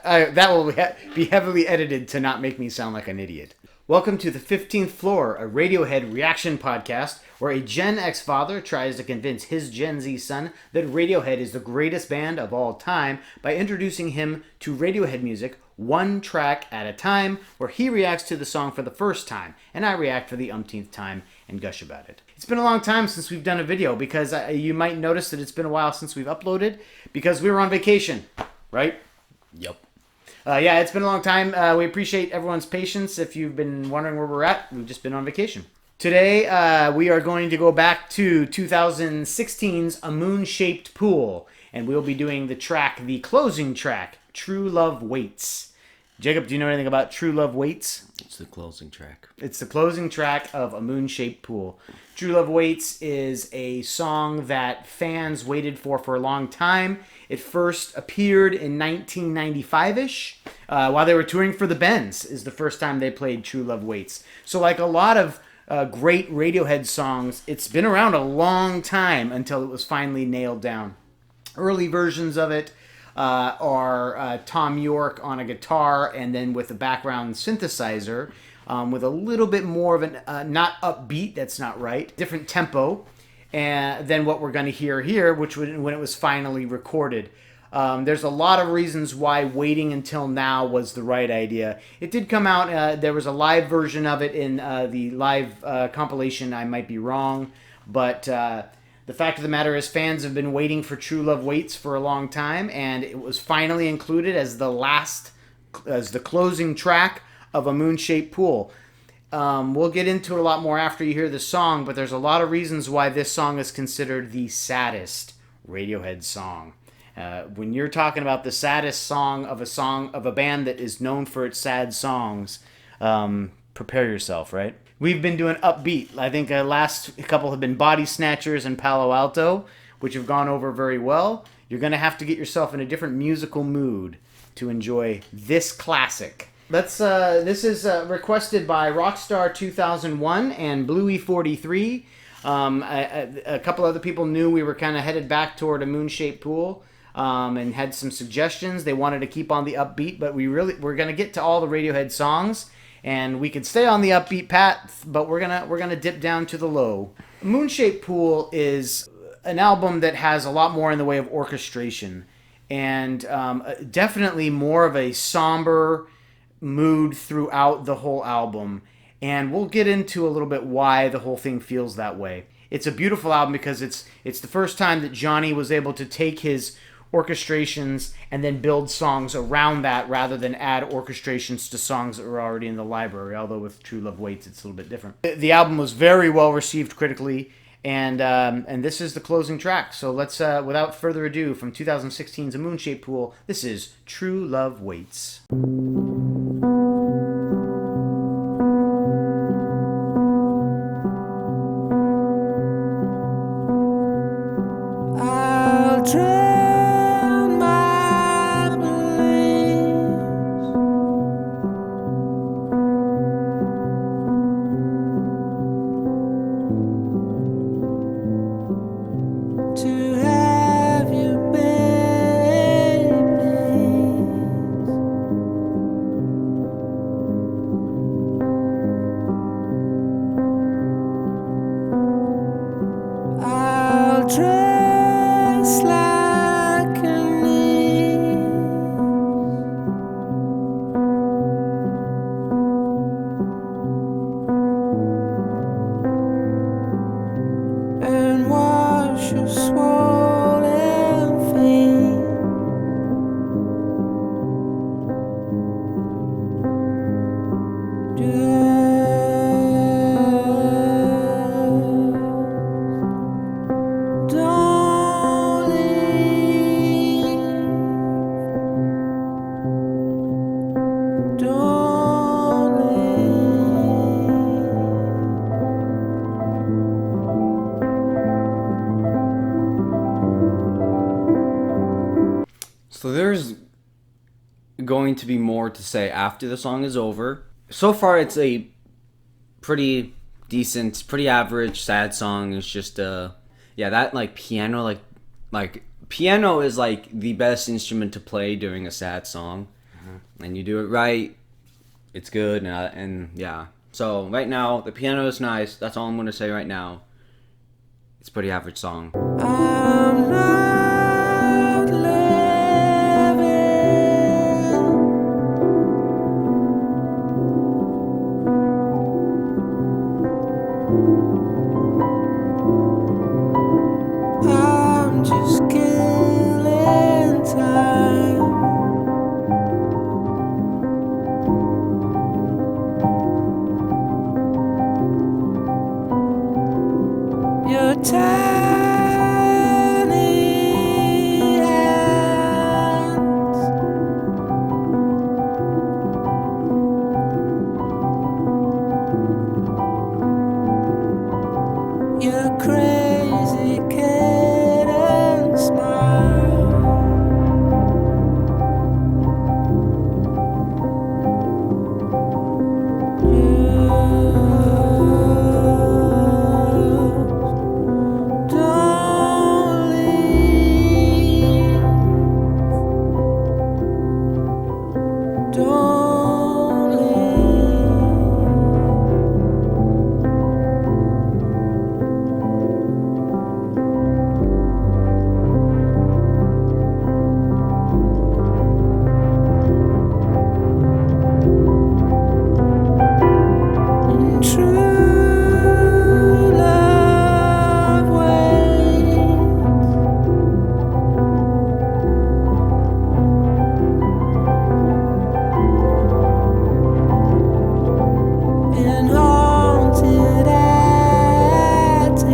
that will be heavily edited to not make me sound like an idiot. Welcome to the 15th Floor, a Radiohead reaction podcast where a Gen X father tries to convince his Gen Z son that Radiohead is the greatest band of all time by introducing him to Radiohead music one track at a time, where he reacts to the song for the first time, and I react for the umpteenth time and gush about it. It's been a long time since we've done a video because you might notice that it's been a while since we've uploaded because we were on vacation, right? Yep. Yeah, it's been a long time. We appreciate everyone's patience. If you've been wondering where we're at, we've just been on vacation. Today, we are going to go back to 2016's A Moon-Shaped Pool, and we'll be doing the closing track, True Love Waits. Jacob, do you know anything about True Love Waits? It's the closing track. It's the closing track of A Moon-Shaped Pool. True Love Waits is a song that fans waited for a long time. It first appeared in 1995-ish, while they were touring for the Bends, is the first time they played True Love Waits. So like a lot of great Radiohead songs, it's been around a long time until it was finally nailed down. Early versions of it are Tom York on a guitar and then with a background synthesizer with a little bit more of an, not upbeat, that's not right, different tempo than what we're going to hear here, which when it was finally recorded. There's a lot of reasons why waiting until now was the right idea. It did come out, there was a live version of it in the live compilation, I might be wrong, but the fact of the matter is fans have been waiting for True Love Waits for a long time, and it was finally included as the closing track of A Moon-Shaped Pool. We'll get into it a lot more after you hear the song, but there's a lot of reasons why this song is considered the saddest Radiohead song. When you're talking about the saddest song of a band that is known for its sad songs, prepare yourself, right? We've been doing upbeat. I think last couple have been Body Snatchers and Palo Alto, which have gone over very well. You're going to have to get yourself in a different musical mood to enjoy this classic. This is requested by Rockstar 2001 and Bluey43. A couple other people knew we were kind of headed back toward A Moon-Shaped Pool and had some suggestions. They wanted to keep on the upbeat, but we're going to get to all the Radiohead songs. And we could stay on the upbeat path, but we're gonna dip down to the low. Moon-Shaped Pool is an album that has a lot more in the way of orchestration, and definitely more of a somber mood throughout the whole album. And we'll get into a little bit why the whole thing feels that way. It's a beautiful album because it's the first time that Johnny was able to take his orchestrations and then build songs around that rather than add orchestrations to songs that were already in the library, although with True Love Waits it's a little bit different. The album was very well received critically, and this is the closing track. So let's, without further ado, from 2016's A Moon-Shaped Pool, this is True Love Waits. I'll try. So there's going to be more to say after the song is over. So far, it's a pretty decent, pretty average, sad song. It's just that like piano, like piano is like the best instrument to play during a sad song. and you do it right, it's good. And yeah. So right now, the piano is nice. That's all I'm gonna say right now. It's a pretty average song. I'm not living. I'm just killing time. Your tiny hands, your crazy kitten smile. Don't leave. Don't leave. True love waits. In haunted attics,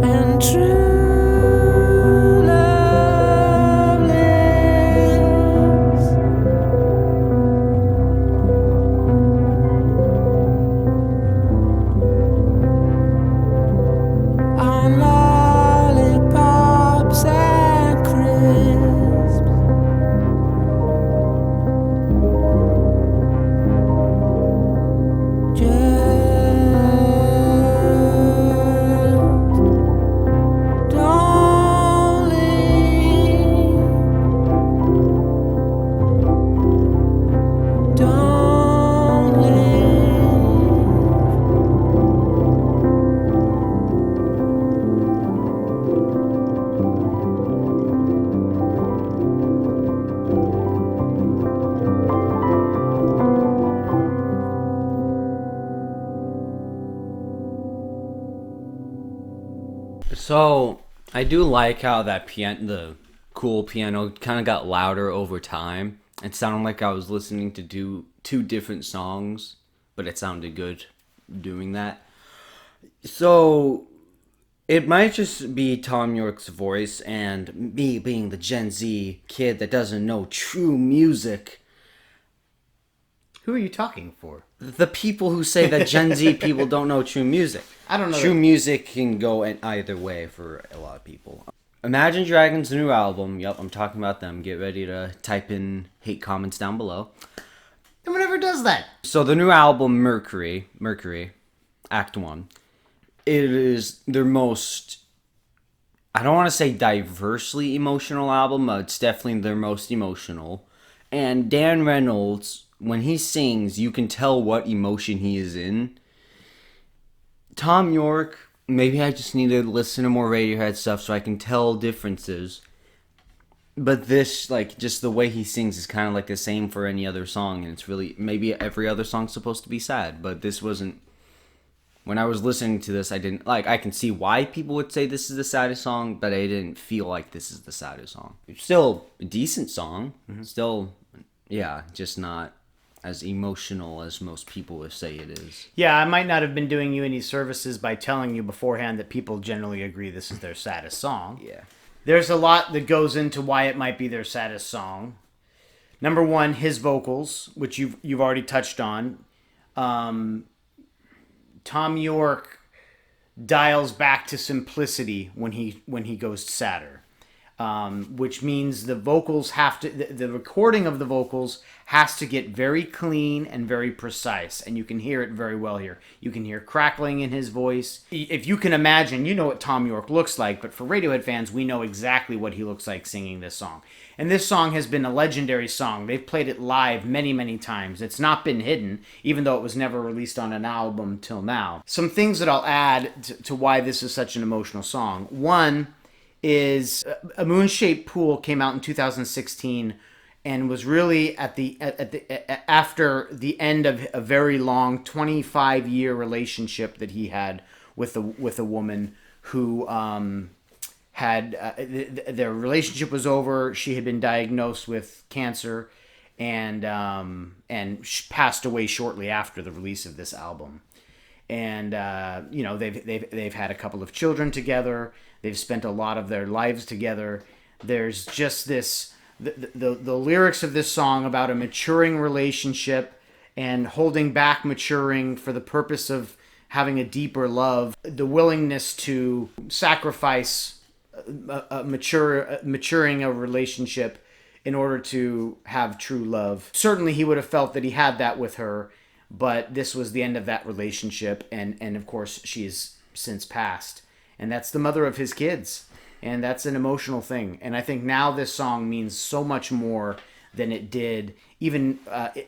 and true love lives on lollipops and crisps. Just don't leave. Don't leave. So I do like how that the cool piano, kind of got louder over time. It sounded like I was listening to two different songs, but it sounded good doing that. So it might just be Tom York's voice and me being the Gen Z kid that doesn't know true music. Who are you talking for? The people who say that Gen Z people don't know true music. I don't know True that- music can go in either way for a lot of people. Imagine Dragons' new album. Yep, I'm talking about them. Get ready to type in hate comments down below. No one ever does that. So the new album, Mercury, Act 1, it is their most, I don't want to say diversely emotional album, but it's definitely their most emotional. And Dan Reynolds, when he sings, you can tell what emotion he is in. Tom York, maybe I just need to listen to more Radiohead stuff so I can tell differences. But this, like, just the way he sings is kind of like the same for any other song. And it's really, maybe every other song's supposed to be sad. But this wasn't, when I was listening to this, I didn't, like, I can see why people would say this is the saddest song, but I didn't feel like this is the saddest song. It's still a decent song. Still, yeah, just not as emotional as most people would say it is. Yeah, I might not have been doing you any services by telling you beforehand that people generally agree this is their saddest song. Yeah. There's a lot that goes into why it might be their saddest song. Number one, his vocals, which you've already touched on. Tom York dials back to simplicity when he goes sadder. which means the vocals have to, the recording of the vocals has to get very clean and very precise. And you can hear it very well here. You can hear crackling in his voice. If you can imagine, you know what Tom York looks like, but for Radiohead fans, we know exactly what he looks like singing this song. And this song has been a legendary song. They've played it live many, many times. It's not been hidden, even though it was never released on an album till now. Some things that I'll add to why this is such an emotional song. One is A Moon-Shaped Pool came out in 2016 and was really after the end of a very long 25-year relationship that he had with a woman who had their relationship was over. She had been diagnosed with cancer and passed away shortly after the release of this album. And they've had a couple of children together. They've spent a lot of their lives together. There's just this the lyrics of this song about a maturing relationship and holding back maturing for the purpose of having a deeper love. The willingness to sacrifice maturing a relationship in order to have true love. Certainly, he would have felt that he had that with her. But this was the end of that relationship, and of course, she has since passed. And that's the mother of his kids, and that's an emotional thing. And I think now this song means so much more than it did even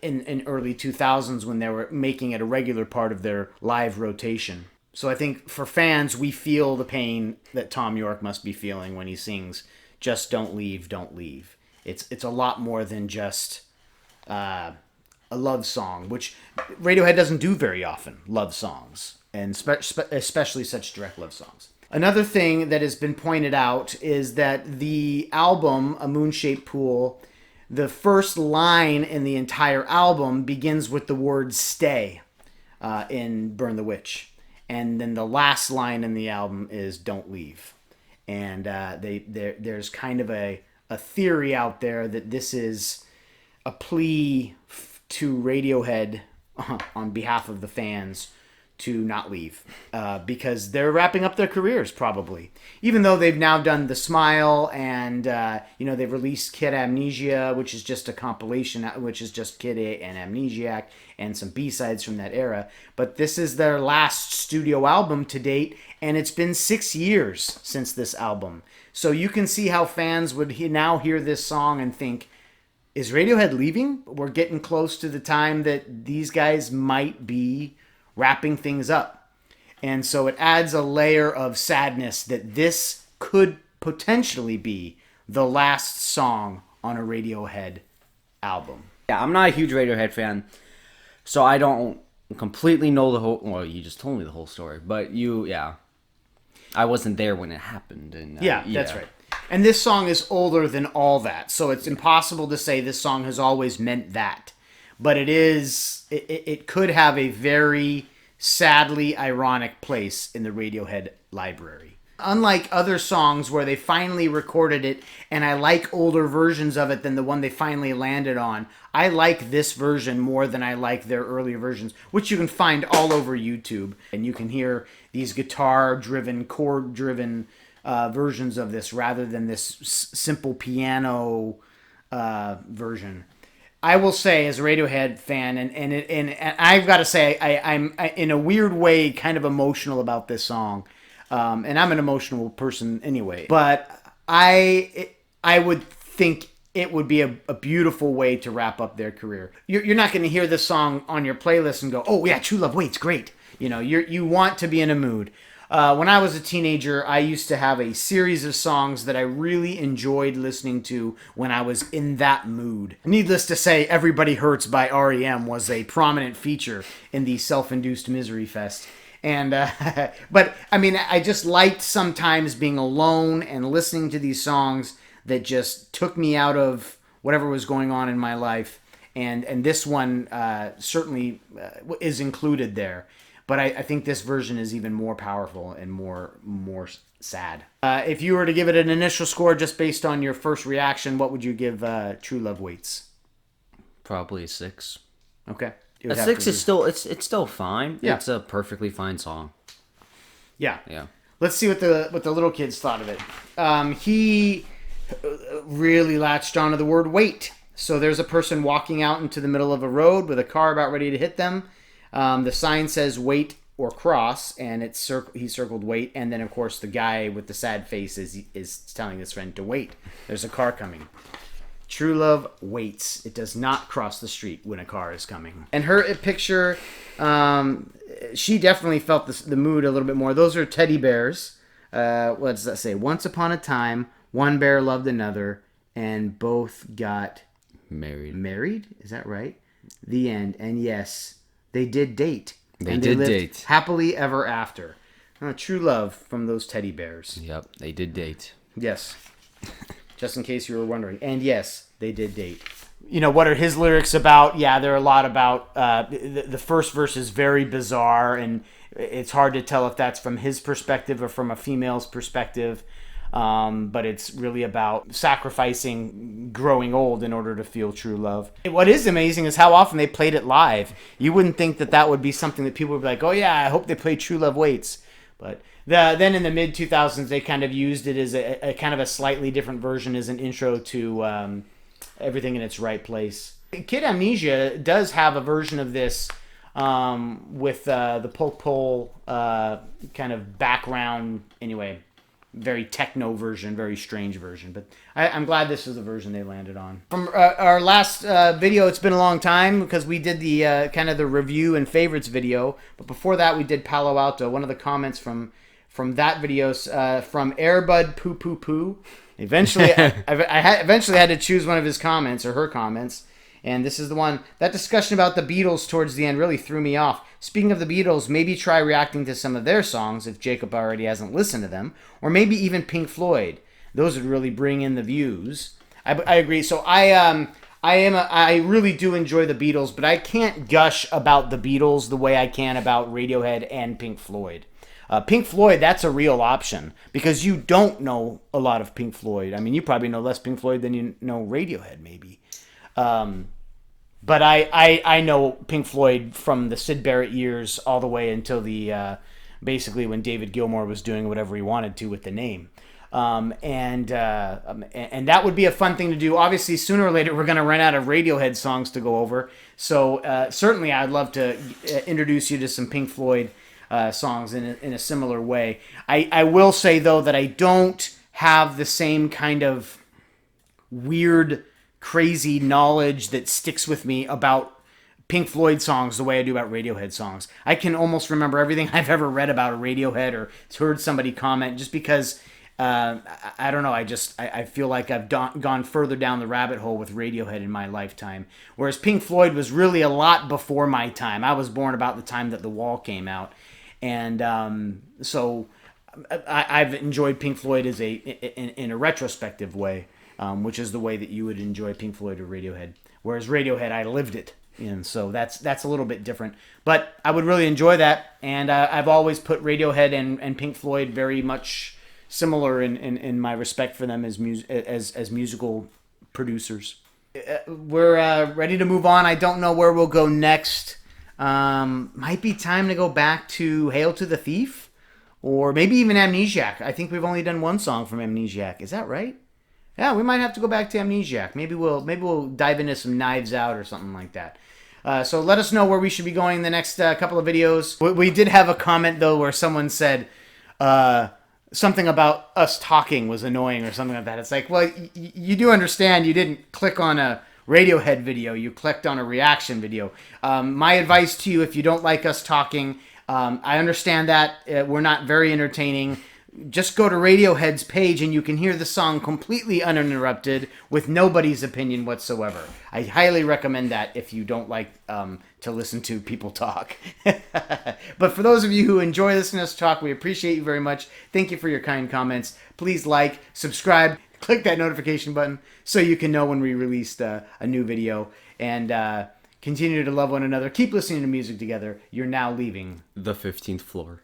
in early 2000s when they were making it a regular part of their live rotation. So I think for fans, we feel the pain that Tom York must be feeling when he sings "Just Don't Leave, Don't Leave." It's a lot more than just a love song, which Radiohead doesn't do very often, love songs, and especially such direct love songs. Another thing that has been pointed out is that the album, A Moon-Shaped Pool, the first line in the entire album begins with the word stay in Burn the Witch. And then the last line in the album is don't leave. And there's kind of a theory out there that this is a plea to Radiohead on behalf of the fans to not leave because they're wrapping up their careers probably, even though they've now done The Smile and they've released Kid Amnesia, which is just a compilation, which is just Kid and Amnesiac and some B-sides from that era. But this is their last studio album to date, and it's been 6 years since this album. So you can see how fans would now hear this song and think, is Radiohead leaving? We're getting close to the time that these guys might be wrapping things up. And so it adds a layer of sadness that this could potentially be the last song on a Radiohead album. Yeah, I'm not a huge Radiohead fan, so I don't completely know the whole... Well, you just told me the whole story, but I wasn't there when it happened. And That's right. And this song is older than all that, so it's impossible to say this song has always meant that. But it could have a very sadly ironic place in the Radiohead library. Unlike other songs where they finally recorded it, and I like older versions of it than the one they finally landed on, I like this version more than I like their earlier versions, which you can find all over YouTube. And you can hear these guitar-driven, chord-driven versions of this rather than this simple piano version. I will say, as a Radiohead fan, and I've got to say, I'm in a weird way kind of emotional about this song, and I'm an emotional person anyway. But I would think it would be a beautiful way to wrap up their career. You're not going to hear this song on your playlist and go, "Oh yeah, True Love Waits, great." You want to be in a mood. When I was a teenager, I used to have a series of songs that I really enjoyed listening to when I was in that mood. Needless to say, Everybody Hurts by REM was a prominent feature in the Self-Induced Misery Fest. And but I mean, I just liked sometimes being alone and listening to these songs that just took me out of whatever was going on in my life. And this one certainly is included there. But I think this version is even more powerful and more sad. If you were to give it an initial score just based on your first reaction, what would you give True Love Waits? Probably a 6. Okay. A 6 is still it's still fine. Yeah. It's a perfectly fine song. Yeah. Yeah. Let's see what the little kids thought of it. He really latched onto the word wait. So there's a person walking out into the middle of a road with a car about ready to hit them. The sign says wait or cross, and he circled wait. And then, of course, the guy with the sad face is telling his friend to wait. There's a car coming. True love waits. It does not cross the street when a car is coming. And her picture, she definitely felt the mood a little bit more. Those are teddy bears. What does that say? Once upon a time, one bear loved another, and both got Married. married. Is that right? The end. And yes, they did date. They and did lived date. happily ever after. True love from those teddy bears. Yep, they did date. Yes. Just in case you were wondering. And yes, they did date. You know, what are his lyrics about? Yeah, they're a lot about... the first verse is very bizarre, and it's hard to tell if that's from his perspective or from a female's perspective. But it's really about sacrificing growing old in order to feel true love. What is amazing is how often they played it live. You wouldn't think that would be something that people would be like, oh yeah, I hope they play True Love Waits. But then in the mid-2000s, they kind of used it as a kind of a slightly different version as an intro to Everything in Its Right Place. Kid Amnesia does have a version of this with the Polk kind of background. Anyway, very techno version, very strange version. But I'm glad this is the version they landed on. From our last video, it's been a long time because we did the kind of the review and favorites video. But before that, we did Palo Alto. One of the comments from that video from Airbud Poo Poo Poo. Eventually, I eventually had to choose one of his comments or her comments. And this is the one. That discussion about the Beatles towards the end really threw me off. Speaking of the Beatles, maybe try reacting to some of their songs if Jacob already hasn't listened to them. Or maybe even Pink Floyd. Those would really bring in the views. I agree. So I really do enjoy the Beatles, but I can't gush about the Beatles the way I can about Radiohead and Pink Floyd. Pink Floyd, that's a real option because you don't know a lot of Pink Floyd. I mean, you probably know less Pink Floyd than you know Radiohead, maybe. But I know Pink Floyd from the Syd Barrett years all the way until the basically when David Gilmour was doing whatever he wanted to with the name. And that would be a fun thing to do. Obviously, sooner or later, we're going to run out of Radiohead songs to go over. So certainly I'd love to introduce you to some Pink Floyd songs in a similar way. I will say, though, that I don't have the same kind of weird, crazy knowledge that sticks with me about Pink Floyd songs the way I do about Radiohead songs. I can almost remember everything I've ever read about a Radiohead or heard somebody comment just because, I don't know, I feel like I've gone further down the rabbit hole with Radiohead in my lifetime. Whereas Pink Floyd was really a lot before my time. I was born about the time that The Wall came out. And so I've enjoyed Pink Floyd as in a retrospective way, which is the way that you would enjoy Pink Floyd or Radiohead. Whereas Radiohead, I lived it, and so that's a little bit different. But I would really enjoy that, and I've always put Radiohead and Pink Floyd very much similar in my respect for them as musical producers. We're ready to move on. I don't know where we'll go next. Might be time to go back to Hail to the Thief, or maybe even Amnesiac. I think we've only done one song from Amnesiac. Is that right? Yeah, we might have to go back to Amnesiac. Maybe we'll dive into some Knives Out or something like that. So let us know where we should be going in the next couple of videos. We did have a comment though where someone said something about us talking was annoying or something like that. It's like, well, you do understand you didn't click on a Radiohead video, you clicked on a reaction video. My advice to you, if you don't like us talking, I understand that we're not very entertaining. Just go to Radiohead's page and you can hear the song completely uninterrupted with nobody's opinion whatsoever. I highly recommend that if you don't like to listen to people talk. But for those of you who enjoy listening to us talk, we appreciate you very much. Thank you for your kind comments. Please like, subscribe, click that notification button so you can know when we released a new video. And continue to love one another. Keep listening to music together. You're now leaving the 15th floor.